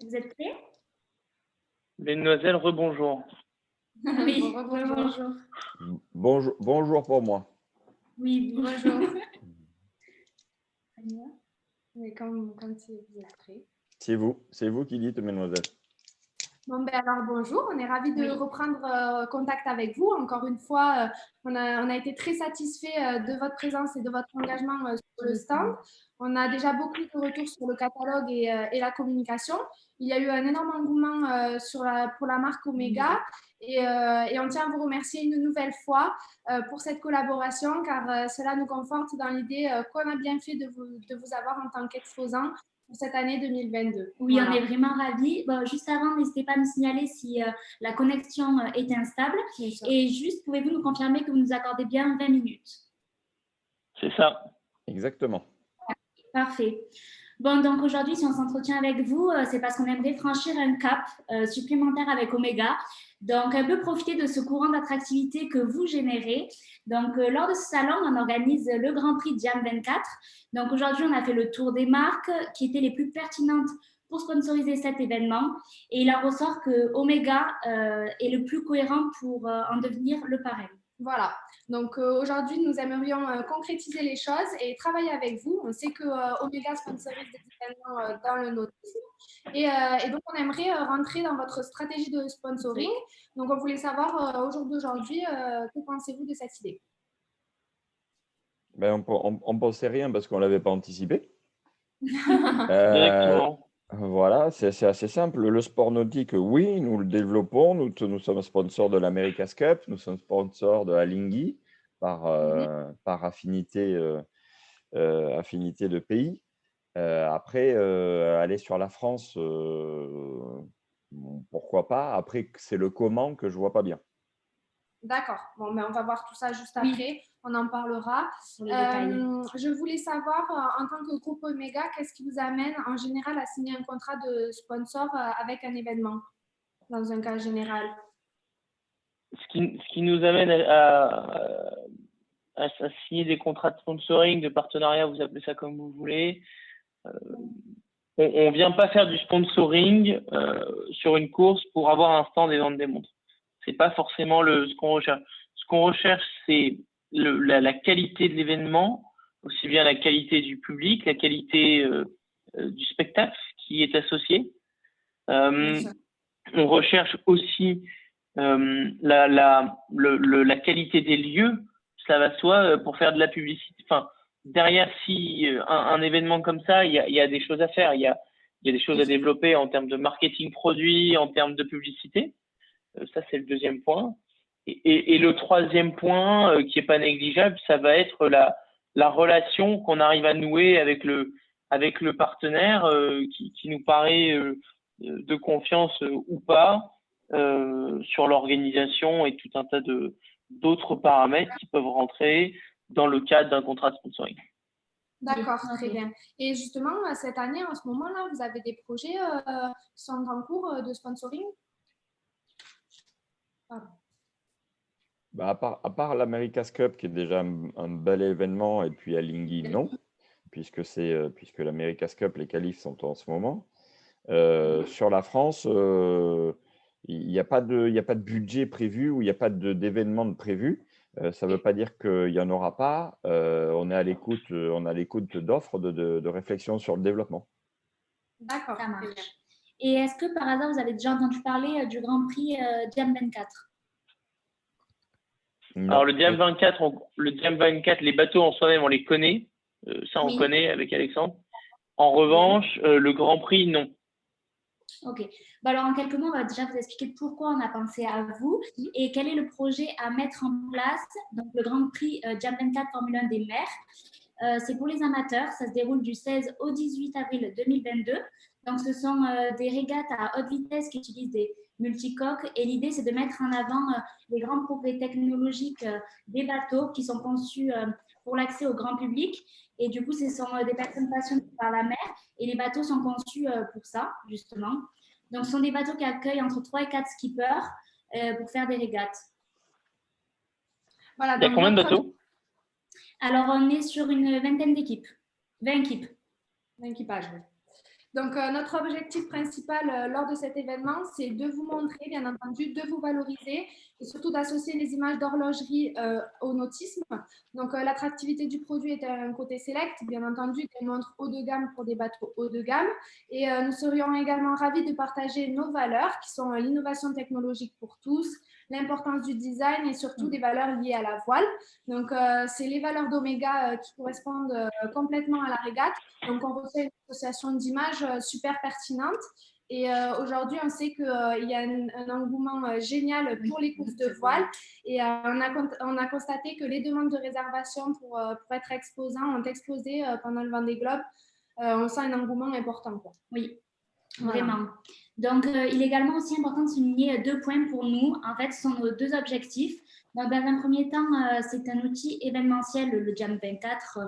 Vous êtes prêts? Mesdemoiselles, rebonjour. Oui, bonjour. Bonjour pour moi. Oui, bonjour. Mais quand vous êtes prêts. C'est vous qui dites, mesdemoiselles. Bon, alors bonjour, on est ravis de reprendre contact avec vous. Encore une fois, on a été très satisfaits de votre présence et de votre engagement sur le stand. On a déjà beaucoup de retours sur le catalogue et la communication. Il y a eu un énorme engouement pour la marque Omega et on tient à vous remercier une nouvelle fois pour cette collaboration car cela nous conforte dans l'idée qu'on a bien fait de vous avoir en tant qu'exposant pour cette année 2022. Oui, voilà. On est vraiment ravis. Bon, juste avant, n'hésitez pas à nous signaler si la connexion est instable. Et juste, pouvez-vous nous confirmer que vous nous accordez bien 20 minutes? C'est ça. Exactement. Parfait. Bon, donc aujourd'hui, si on s'entretient avec vous, c'est parce qu'on aimerait franchir un cap supplémentaire avec Omega. Donc, un peu profiter de ce courant d'attractivité que vous générez. Donc, lors de ce salon, on organise le Grand Prix Jam 24. Donc, aujourd'hui, on a fait le tour des marques qui étaient les plus pertinentes pour sponsoriser cet événement. Et il en ressort que Omega est le plus cohérent pour en devenir le parrain. Voilà, donc aujourd'hui nous aimerions concrétiser les choses et travailler avec vous. On sait que Omega sponsorise des événements dans le nautisme et donc on aimerait rentrer dans votre stratégie de sponsoring. Donc on voulait savoir au jour d'aujourd'hui, que pensez-vous de cette idée? Ben, on ne pensait rien parce qu'on ne l'avait pas anticipé. Exactement. Voilà, c'est assez simple. Le sport nautique, oui, nous le développons. Nous sommes sponsors de l'America's Cup, nous sommes sponsors de Alinghi par affinité, affinité de pays. Après, aller sur la France, pourquoi pas. Après, c'est le comment que je ne vois pas bien. D'accord. Bon, mais on va voir tout ça juste après. On en parlera. Je voulais savoir, en tant que groupe Omega, qu'est-ce qui vous amène en général à signer un contrat de sponsor avec un événement, dans un cas général? Ce qui nous amène à signer des contrats de sponsoring, de partenariat, vous appelez ça comme vous voulez. On ne vient pas faire du sponsoring sur une course pour avoir un stand et vendre des montres. Ce n'est pas forcément ce qu'on recherche. Ce qu'on recherche, c'est la qualité de l'événement, aussi bien la qualité du public, la qualité du spectacle qui est associé. On recherche aussi la qualité des lieux, ça va soi, pour faire de la publicité. Enfin, derrière, si un événement comme ça, il y a des choses à faire, il y a des choses à développer en termes de marketing produit, en termes de publicité. Ça, c'est le deuxième point. Et le troisième point, qui n'est pas négligeable, ça va être la relation qu'on arrive à nouer avec le partenaire qui nous paraît de confiance ou pas sur l'organisation et tout un tas d'autres paramètres qui peuvent rentrer dans le cadre d'un contrat de sponsoring. D'accord, très bien. Et justement, cette année, en ce moment-là, vous avez des projets qui sont en cours de sponsoring? Bah, à part l'America's Cup, qui est déjà un bel événement, et puis Alinghi, non, puisque l'America's Cup, les qualifs sont en ce moment. Sur la France, il n'y a pas de budget prévu ou il n'y a pas d'événement prévu. Ça ne veut pas dire qu'il n'y en aura pas. On est à l'écoute d'offres, de réflexion sur le développement. D'accord, ça marche. Et est-ce que par hasard, vous avez déjà entendu parler du Grand Prix Jam 24? Non. Alors, le Jam 24, les bateaux en soi-même, on les connaît. Ça, on connaît avec Alexandre. En revanche, le Grand Prix, non. Ok. Bon, alors, en quelques mots, on va déjà vous expliquer pourquoi on a pensé à vous et quel est le projet à mettre en place. Donc, le Grand Prix Jam 24 Formule 1 des mers. C'est pour les amateurs. Ça se déroule du 16 au 18 avril 2022. Donc, ce sont des régates à haute vitesse qui utilisent des multicoques. Et l'idée, c'est de mettre en avant les grands progrès technologiques des bateaux qui sont conçus pour l'accès au grand public. Et du coup, ce sont des personnes passionnées par la mer. Et les bateaux sont conçus pour ça, justement. Donc, ce sont des bateaux qui accueillent entre 3 et 4 skippers pour faire des régates. Voilà, il y a combien de bateaux? Alors, on est sur une vingtaine d'équipes. 20 équipes. 20 équipages, oui. Donc, notre objectif principal lors de cet événement, c'est de vous montrer, bien entendu, de vous valoriser et surtout d'associer les images d'horlogerie au nautisme. Donc, l'attractivité du produit est un côté select, bien entendu, des montres haut de gamme pour des bateaux haut de gamme. Et nous serions également ravis de partager nos valeurs qui sont l'innovation technologique pour tous, l'importance du design et surtout des valeurs liées à la voile. Donc, c'est les valeurs d'Omega qui correspondent complètement à la régate. Donc, on refait une association d'images super pertinente. Et aujourd'hui, on sait qu'il y a un engouement génial pour les courses de voile. Et on a constaté que les demandes de réservation pour être exposants ont explosé pendant le Vendée Globe. On sent un engouement important, quoi. Oui, vraiment. Donc, il est également aussi important de souligner 2 points pour nous. En fait, ce sont nos 2 objectifs. Donc, dans un premier temps, c'est un outil événementiel, le Jam 24.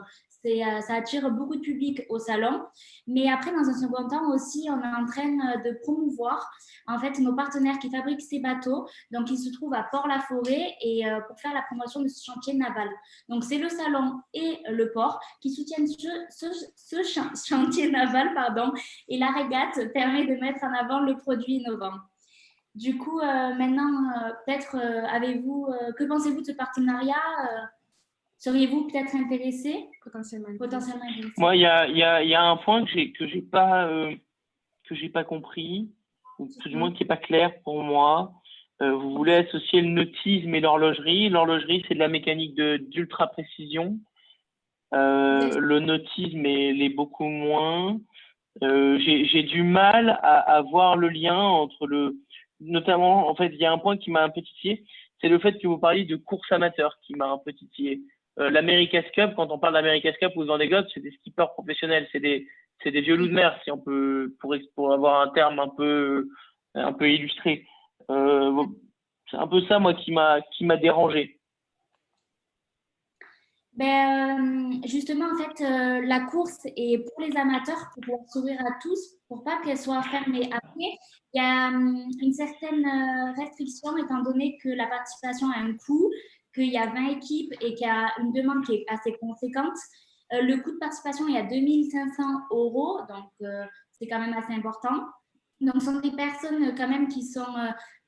Ça attire beaucoup de public au salon. Mais après, dans un second temps aussi, on est en train de promouvoir en fait nos partenaires qui fabriquent ces bateaux. Donc, ils se trouvent à Port-la-Forêt et pour faire la promotion de ce chantier naval. Donc, c'est le salon et le port qui soutiennent ce chantier naval, pardon. Et la régate permet de mettre en avant le produit innovant. Du coup, maintenant, peut-être avez-vous, que pensez-vous de ce partenariat seriez-vous peut-être intéressé Potentiellement intéressé? Moi, il y a un point que j'ai pas compris, ou du moins qui est pas clair pour moi. Vous voulez associer le nautisme et l'horlogerie. L'horlogerie, c'est de la mécanique d'ultra précision. Le nautisme l'est beaucoup moins. J'ai du mal à voir le lien entre notamment, en fait, il y a un point qui m'a un peu titillé, c'est le fait que vous parliez de course amateur qui m'a un peu titillé. L'America's Cup, quand on parle d'America's Cup ou de Vendée Globe, c'est des skippers professionnels, c'est des vieux loups de mer, si on peut, pour avoir un terme un peu illustré. C'est un peu ça, moi, qui m'a dérangé. Justement, en fait, la course est pour les amateurs, pour pouvoir s'ouvrir à tous, pour pas qu'elle soit fermée. Après, il y a une certaine restriction, étant donné que la participation a un coût, qu'il y a 20 équipes et qu'il y a une demande qui est assez conséquente. Le coût de participation est à 2 500 €, donc c'est quand même assez important. Donc, ce sont des personnes quand même qui sont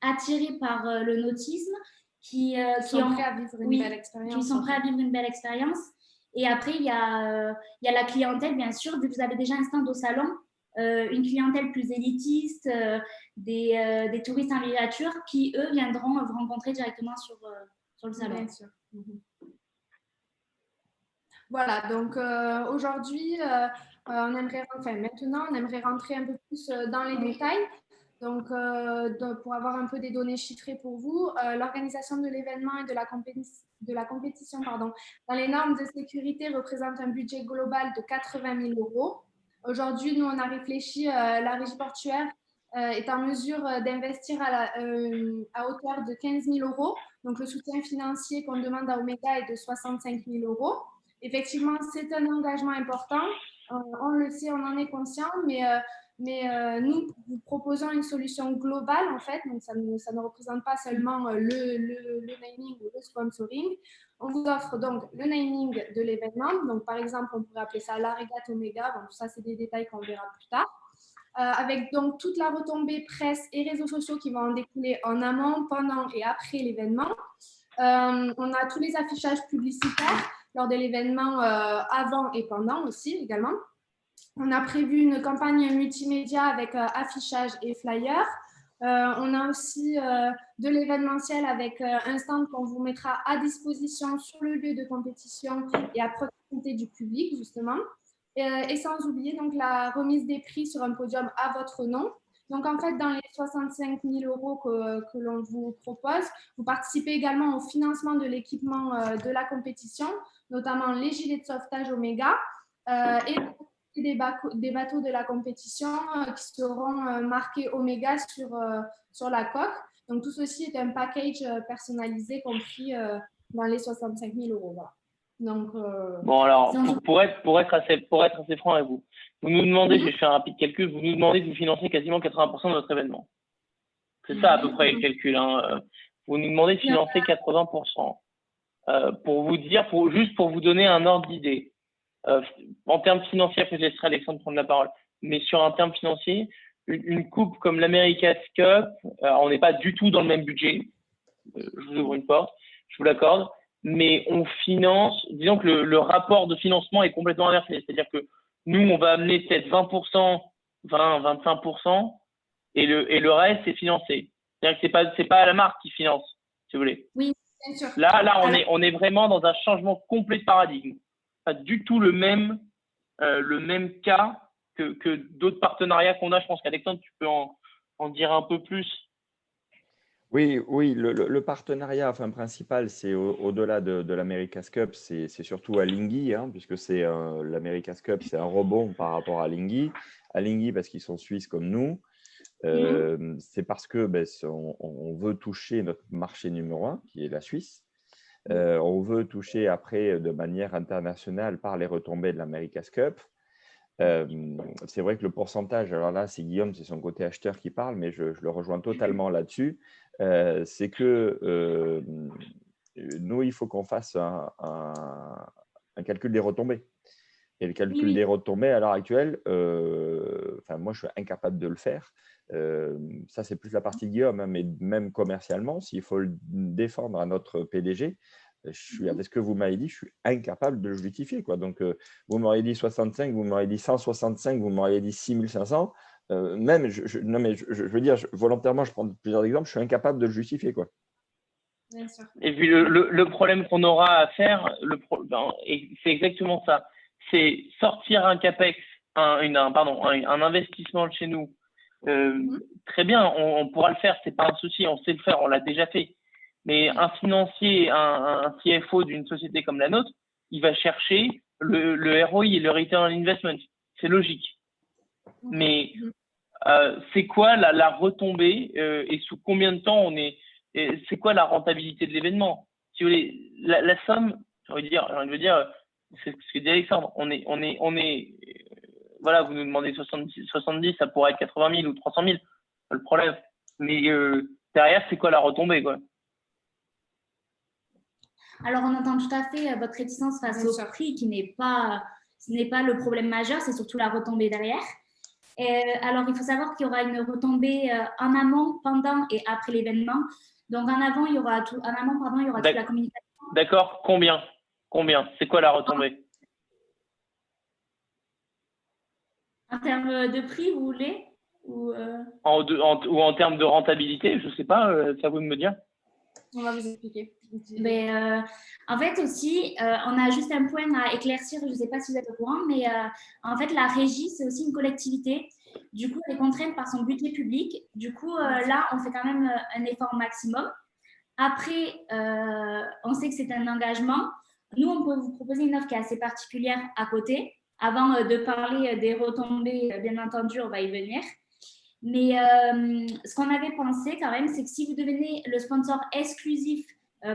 attirées par le nautisme, qui sont prêts à vivre une belle expérience. Qui sont prêts à vivre une belle expérience. Et après, il y a la clientèle, bien sûr, vu que vous avez déjà un stand au salon, une clientèle plus élitiste, des touristes en miniature qui, eux, viendront vous rencontrer directement sur le salon. Bien sûr. Voilà, donc aujourd'hui, maintenant, on aimerait rentrer un peu plus dans les détails. Donc, pour avoir un peu des données chiffrées pour vous, l'organisation de l'événement et de la compétition dans les normes de sécurité représente un budget global de 80 000 €. Aujourd'hui, nous, on a réfléchi, la régie portuaire est en mesure d'investir à hauteur de 15 000 €. Donc, le soutien financier qu'on demande à Omega est de 65 000 €. Effectivement, c'est un engagement important. On le sait, on en est conscient, mais nous, vous proposons une solution globale, en fait. Donc, ça ne représente pas seulement le naming ou le sponsoring. On vous offre donc le naming de l'événement. Donc, par exemple, on pourrait appeler ça la régate Omega. Bon, tout ça, c'est des détails qu'on verra plus tard. Avec donc toute la retombée presse et réseaux sociaux qui vont en découler en amont, pendant et après l'événement. On a tous les affichages publicitaires lors de l'événement avant et pendant aussi également. On a prévu une campagne multimédia avec affichage et flyers. On a aussi de l'événementiel avec un stand qu'on vous mettra à disposition sur le lieu de compétition et à proximité du public, justement. Et sans oublier donc la remise des prix sur un podium à votre nom. Donc, en fait, dans les 65 000 € que l'on vous propose, vous participez également au financement de l'équipement de la compétition, notamment les gilets de sauvetage Omega et des bateaux de la compétition qui seront marqués Omega sur la coque. Donc, tout ceci est un package personnalisé compris dans les 65 000 €. Voilà. Donc, bon, alors, pour être assez franc avec vous, vous nous demandez, j'ai fait un rapide calcul, vous nous demandez de vous financer quasiment 80% de notre événement. C'est ça à peu près le calcul. Hein. Vous nous demandez de financer 80%. Pour vous dire, juste pour vous donner un ordre d'idée, en termes financiers, après je laisserai Alexandre prendre la parole. mais sur un terme financier, une coupe comme l'America's Cup, on n'est pas du tout dans le même budget. Je vous ouvre une porte, je vous l'accorde, mais on finance, disons que le rapport de financement est complètement inversé. C'est-à-dire que nous, on va amener peut-être 20%, 20-25%, et le reste, c'est financé. C'est-à-dire que c'est pas la marque qui finance, si vous voulez. Oui, bien sûr. Là, on est vraiment dans un changement complet de paradigme. Pas du tout le même cas que d'autres partenariats qu'on a. Je pense qu'Alexandre, tu peux en dire un peu plus. Oui, le partenariat principal, c'est au-delà de l'America's Cup, c'est surtout Alinghi, puisque l'America's Cup, c'est un rebond par rapport à Alinghi. Alinghi, parce qu'ils sont suisses comme nous. C'est parce que on veut toucher notre marché numéro 1, qui est la Suisse. On veut toucher après de manière internationale par les retombées de l'America's Cup. C'est vrai que le pourcentage, alors là, c'est Guillaume, c'est son côté acheteur qui parle, mais je le rejoins totalement là-dessus. C'est que nous, il faut qu'on fasse un calcul des retombées. Et le calcul des retombées, à l'heure actuelle, moi, je suis incapable de le faire. Ça, c'est plus la partie Guillaume, mais même commercialement, s'il faut le défendre à notre PDG, avec ce que vous m'avez dit, je suis incapable de le justifier, quoi. Donc, vous m'auriez dit 65, vous m'auriez dit 165, vous m'auriez dit 6500. Je veux dire, volontairement, je prends plusieurs exemples, je suis incapable de le justifier, quoi. Bien sûr. Et puis, le problème qu'on aura à faire, c'est exactement ça. C'est sortir un CAPEX, un investissement de chez nous. Très bien, on pourra le faire, c'est pas un souci, on sait le faire, on l'a déjà fait. Mais un financier, un CFO d'une société comme la nôtre, il va chercher le ROI et le Return on Investment. C'est logique. Mais c'est quoi la retombée et sous combien de temps c'est quoi la rentabilité de l'événement? Si vous voulez, la somme, j'ai envie de dire, c'est ce que dit Alexandre. Voilà, vous nous demandez 70, ça pourrait être 80 000 ou 300 000, pas le problème. Mais derrière, c'est quoi la retombée, quoi? Alors, on entend tout à fait votre réticence face au prix ce n'est pas le problème majeur, c'est surtout la retombée derrière. Alors, il faut savoir qu'il y aura une retombée en amont, pendant et après l'événement. Donc, en amont, il y aura toute la communication. D'accord. Combien? C'est quoi la retombée? En termes de prix, vous voulez? Ou en termes de rentabilité, je ne sais pas, c'est à vous de me dire. On va vous expliquer. Mais, en fait aussi, on a juste un point à éclaircir, je ne sais pas si vous êtes au courant, mais en fait, la régie, c'est aussi une collectivité. Du coup, elle est contrainte par son budget public. Du coup, là, on fait quand même un effort maximum. Après, on sait que c'est un engagement. Nous, on peut vous proposer une offre qui est assez particulière à côté. Avant de parler des retombées, bien entendu, on va y venir. Mais ce qu'on avait pensé quand même, c'est que si vous devenez le sponsor exclusif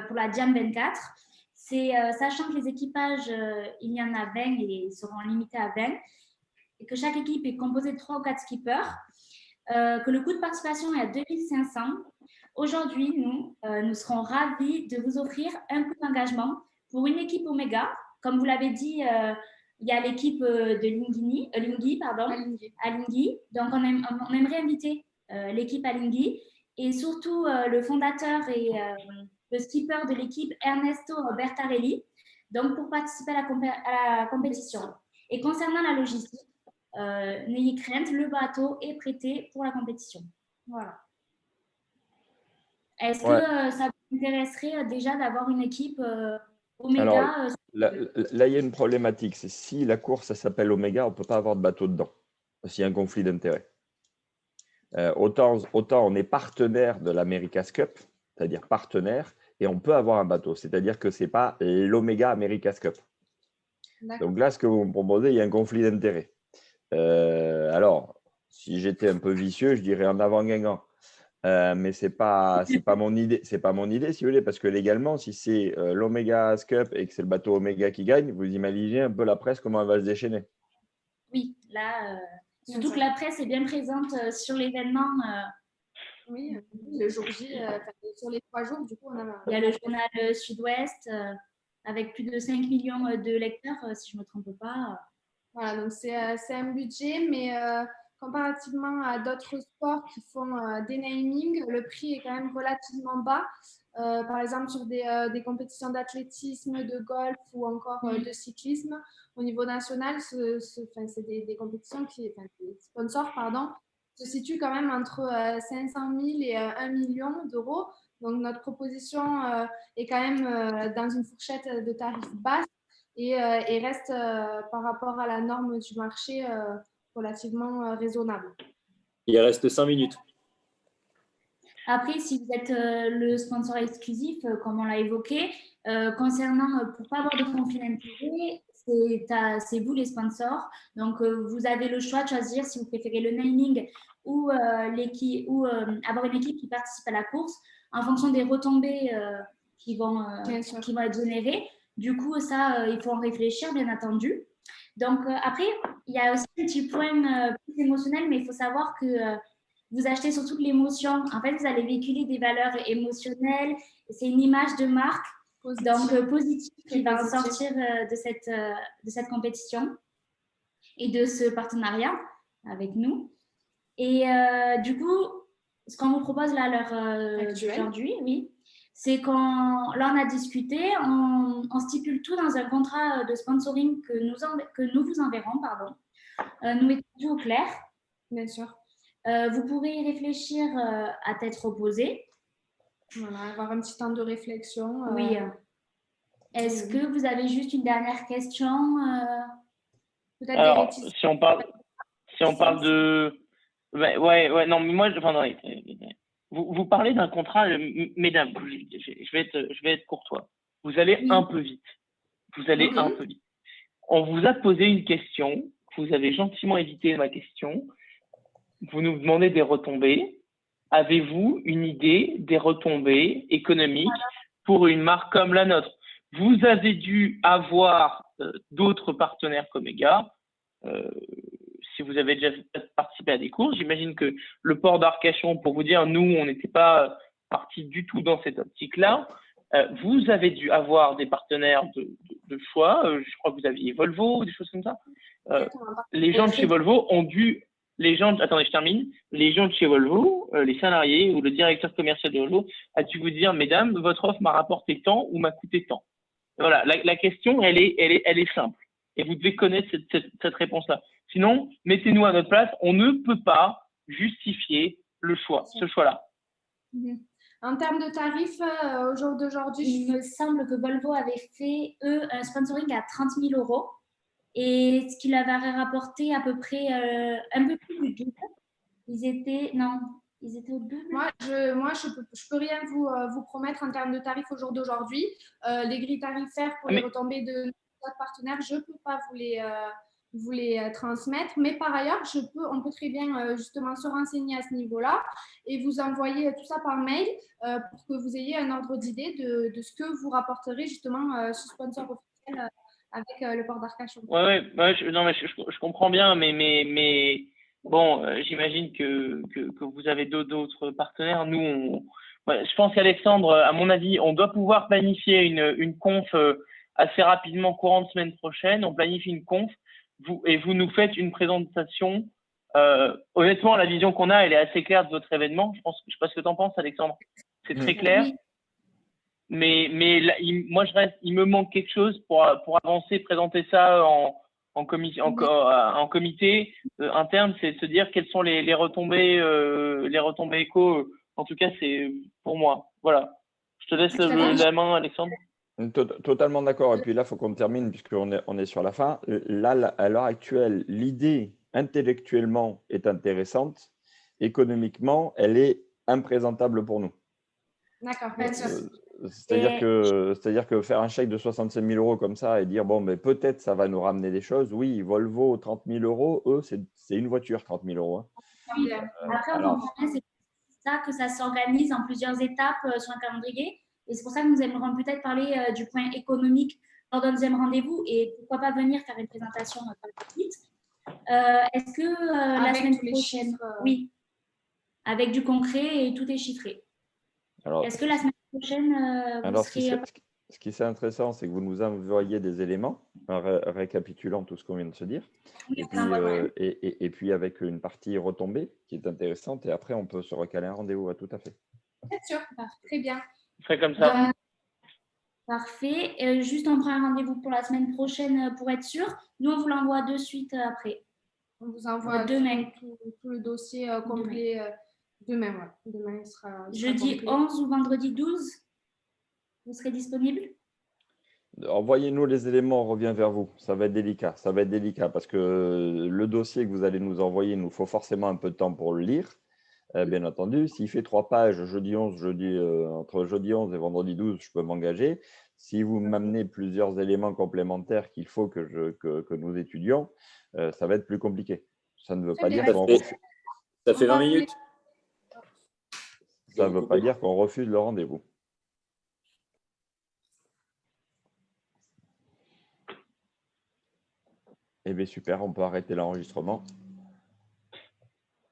pour la Jam 24, sachant que les équipages, il y en a 20 et ils seront limités à 20, et que chaque équipe est composée de 3 ou 4 skippers, que le coût de participation est à 2 500. Aujourd'hui, nous serons ravis de vous offrir un coût d'engagement pour une équipe Omega. Comme vous l'avez dit, il y a l'équipe de Alinghi. Donc, on aimerait inviter l'équipe Alinghi et surtout le fondateur et le skipper de l'équipe Ernesto Bertarelli, donc pour participer à la compétition. Et concernant la logistique, n'ayez crainte, le bateau est prêté pour la compétition. Voilà. Est-ce que ça vous intéresserait déjà d'avoir une équipe Omega? Alors, là, il y a une problématique. C'est si la course s'appelle Omega, on ne peut pas avoir de bateau dedans. S'il y a un conflit d'intérêts. Autant on est partenaire de l'America's Cup, c'est-à-dire partenaire, et on peut avoir un bateau. C'est-à-dire que ce n'est pas l'Omega America's Cup. Donc là, ce que vous me proposez, il y a un conflit d'intérêts. Alors, si j'étais un peu vicieux, je dirais en avant Guingamp. Mais c'est pas mon idée. C'est pas mon idée, si vous voulez, parce que légalement, si c'est l'Omega's Cup et que c'est le bateau Omega qui gagne, vous imaginez un peu la presse comment elle va se déchaîner. Oui, là, surtout que la presse est bien présente sur l'événement. Oui, le jour J, sur les 3 jours, du coup, il y a le journal Sud-Ouest avec plus de 5 millions de lecteurs, si je ne me trompe pas. Voilà, donc c'est un budget, mais comparativement à d'autres sports qui font des namings, le prix est quand même relativement bas. Par exemple, sur des compétitions d'athlétisme, de golf ou encore de cyclisme, au niveau national, c'est des compétitions des sponsors, pardon, se situent quand même entre 500 000 et 1 million d'euros. Donc, notre proposition est quand même dans une fourchette de tarifs basse et reste par rapport à la norme du marché relativement raisonnable. Il reste 5 minutes. Après, si vous êtes le sponsor exclusif, comme on l'a évoqué, concernant, pour ne pas avoir de conflit d'intérêt, c'est vous les sponsors. Donc, vous avez le choix de choisir si vous préférez le naming ou, avoir une équipe qui participe à la course en fonction des retombées qui vont être générées. Du coup, ça, il faut en réfléchir, bien entendu. Donc, après, il y a aussi un petit point plus émotionnel, mais il faut savoir que vous achetez surtout de l'émotion. En fait, vous allez véhiculer des valeurs émotionnelles. C'est une image de marque, donc positive, qui va en sortir de cette compétition et de ce partenariat avec nous. Et du coup, ce qu'on vous propose là à l'heure d'aujourd'hui, oui, c'est qu'on a discuté, on stipule tout dans un contrat de sponsoring que nous vous enverrons, nous mettons tout au clair. Bien sûr. Vous pourrez y réfléchir à tête reposée. Voilà, avoir un petit temps de réflexion. Oui. Est-ce que vous avez juste une dernière question peut-être Alors, si on parle de... Ouais, non, mais moi, vous parlez d'un contrat, mesdames, je vais être courtois. Vous allez un peu vite. Un peu vite. On vous a posé une question, vous avez gentiment évité ma question. Vous nous demandez des retombées. Avez-vous une idée des retombées économiques pour une marque comme la nôtre? Vous avez dû avoir d'autres partenaires comme EGA. Si vous avez déjà participé à des courses, j'imagine que le port d'Arcachon, pour vous dire, nous, on n'était pas partis du tout dans cette optique-là. Vous avez dû avoir des partenaires de choix. Je crois que vous aviez Volvo ou des choses comme ça. Les gens de chez Volvo ont dû... Attendez, je termine. Les gens de chez Volvo, les salariés ou le directeur commercial de Volvo a dû vous dire, mesdames, votre offre m'a rapporté tant ou m'a coûté tant. Voilà, la question, elle est simple. Et vous devez connaître cette réponse-là. Sinon, mettez-nous à notre place. On ne peut pas justifier ce choix-là. En termes de tarifs, au jour d'aujourd'hui, il me semble que Volvo avait fait, un sponsoring à 30 000 euros. Et ce qu'il avait rapporté à peu près un peu plus du double. Ils étaient au double. Moi, je peux rien vous promettre en termes de tarifs au jour d'aujourd'hui. Les grilles tarifaires pour les retombées de notre partenaire, je ne peux pas vous les transmettre. Mais par ailleurs, on peut très bien justement se renseigner à ce niveau-là et vous envoyer tout ça par mail pour que vous ayez un ordre d'idée de ce que vous rapporterez justement ce sponsor officiel avec le port d'Arcachon. Je comprends bien, mais bon, j'imagine que vous avez d'autres partenaires. Nous, je pense qu'Alexandre, à mon avis, on doit pouvoir planifier une conf assez rapidement, courant de semaine prochaine. On planifie une conf et vous nous faites une présentation. Honnêtement, la vision qu'on a, elle est assez claire de votre événement. Je sais pas ce que tu en penses, Alexandre. C'est très clair. Oui. Mais là, il me manque quelque chose pour avancer, présenter ça en comité interne, c'est de se dire quelles sont les retombées éco. En tout cas, c'est pour moi. Voilà. Je te laisse la main, Alexandre. Totalement d'accord. Et puis là, il faut qu'on termine puisqu'on est sur la fin. Là, à l'heure actuelle, l'idée intellectuellement est intéressante. Économiquement, elle est imprésentable pour nous. D'accord. C'est-à-dire que faire un chèque de 65 000 euros comme ça et dire, bon, mais peut-être ça va nous ramener des choses. Oui, Volvo, 30 000 euros, eux, c'est une voiture, 30 000 euros. Hein. Oui. Après, on comprend bien, c'est ça que ça s'organise en plusieurs étapes sur un calendrier. Et c'est pour ça que nous aimerions peut-être parler du point économique lors d'un deuxième rendez-vous et pourquoi pas venir faire une présentation par la suite. Est-ce que la semaine prochaine, oui, avec du concret et tout est chiffré. Est-ce que la semaine prochaine, Ce qui est intéressant, c'est que vous nous envoyez des éléments en récapitulant tout ce qu'on vient de se dire. Oui, Et on puis, l'envoie, ouais. et puis avec une partie retombée qui est intéressante. Et après, on peut se recaler un rendez-vous. Tout à fait. Bien sûr, très bien. On fait comme ça. Parfait. Juste, on prend un rendez-vous pour la semaine prochaine pour être sûr. Nous, on vous l'envoie de suite après. On vous envoie Demain. tout le dossier complet demain. Ouais. Demain, il sera Jeudi complet. 11 ou vendredi 12, vous serez disponible? Envoyez-nous les éléments, on revient vers vous. Ça va être délicat. Ça va être délicat parce que le dossier que vous allez nous envoyer, il nous faut forcément un peu de temps pour le lire. Bien entendu, s'il fait 3 pages, jeudi 11, entre jeudi 11 et vendredi 12, je peux m'engager. Si vous m'amenez plusieurs éléments complémentaires qu'il faut que nous étudions, ça va être plus compliqué. Ça ne veut pas dire qu'on refuse. Ça fait 20 minutes. Ça ne veut pas dire qu'on refuse le rendez-vous. Eh bien, super, on peut arrêter l'enregistrement.